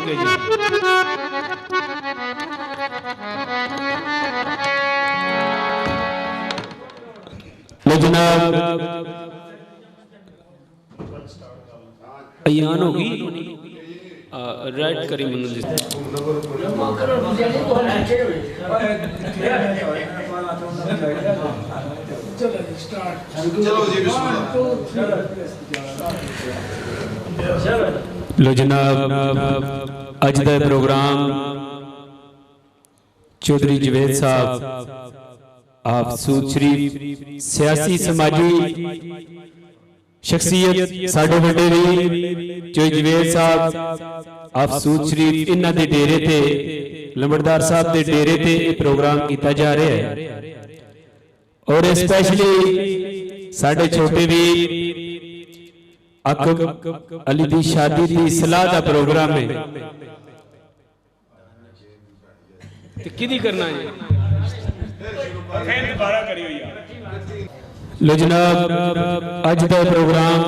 ठीक है जी। लो जनाब अयान होगी राइट करी मुझे लो जनाब अज का प्रोग्राम चौधरी जवेद साहब आप सूद शरीफ सियासी समाजी शख्सियत साढ़े वड्डे वीर चौधरी जवेद साहब आप सूद शरीफ इन्हां दे डेरे ते लंबड़दार साहब दे डेरे ते प्रोग्राम किया जा रहा है और स्पेशली साढ़े छोटे वीर अकब अली दी शादी दी सलाह का प्रोग्राम है ते किदी करना है दोबारा करियो यार। लो जनाब अज का प्रोग्राम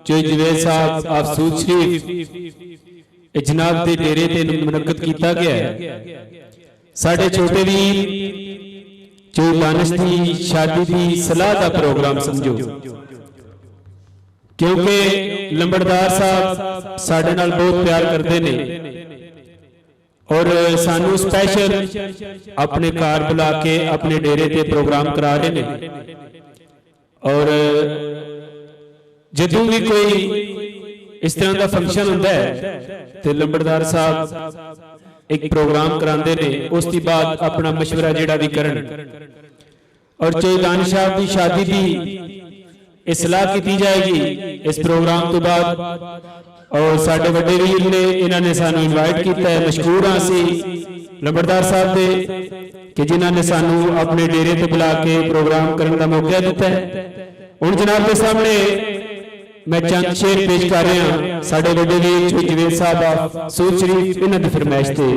चौधरी जवेद साहब आप सूद शरीफ जनाब के डेरे ते मुनक्कद किया गया है। साढ़े छोटे वीर चौधरी दानिश की शादी की सलाह का प्रोग्राम समझो क्योंकि लंबड़दार साहब साढ़े नाल बहुत प्यार करते ने और सानू स्पेशल अपने कार बुला के अपने डेरे ते प्रोग्राम करा रहे ने और जदों भी कोई इस तरह का फंक्शन होता है तो लंबड़दार साहब एक प्रोग्राम कराते ने उसके बाद अपना मशवरा जिहड़ा भी करन और चौधरी दानिश साहब की शादी की सलाह की जाएगी इस प्रोग्राम तो बाद और साढ़े वड्डे वीर ने इन्होंने सानू इनवाइट किया है। मशकूर हाँ असी लंबड़दार साहब दे कि जिन्होंने सानू अपने डेरे ते बुला के प्रोग्राम करने का मौका दिता है। हुण जनाब के सामने मैं चंद शेर पेश कर रहा साढ़े वड्डे वीर चौधरी जवेद साहब सूद शरीफ इन्हां दी फरमाइश ते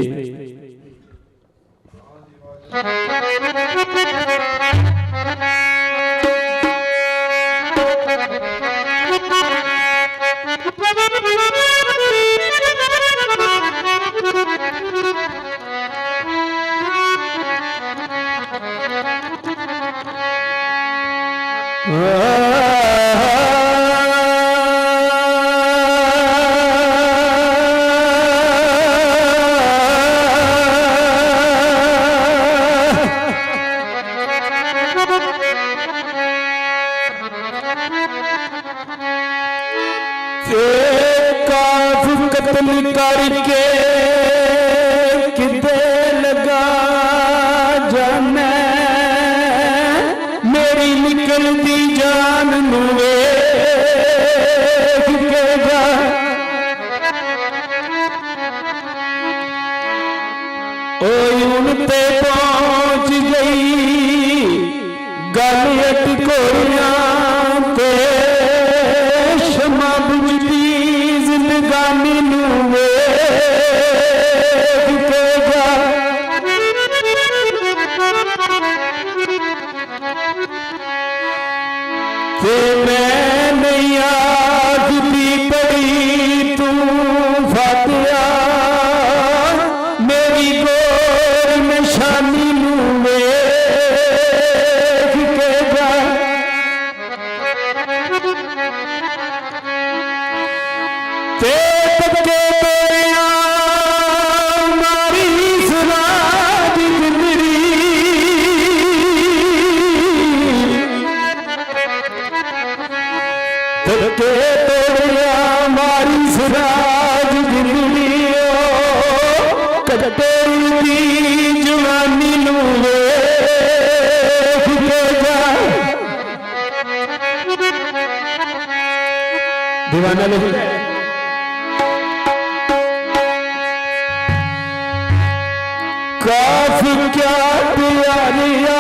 कत्ल करके किते लगा जाने मेरी निकलती जान नुवे उनते पहुंच गई गल अटकोरिया ते शमा बुझती जिंदगानी नुवे ते मैं नहीं आखती पड़ी तू फातिया मेरी गोर निशानी नुवे ते पक्के तेरिया मारी सुराज जिंदरी पक्के तेरिया मारी सुराज जिंदरी कटे जवानी नुवे दीवाना लिख काफ क्या प्यारिया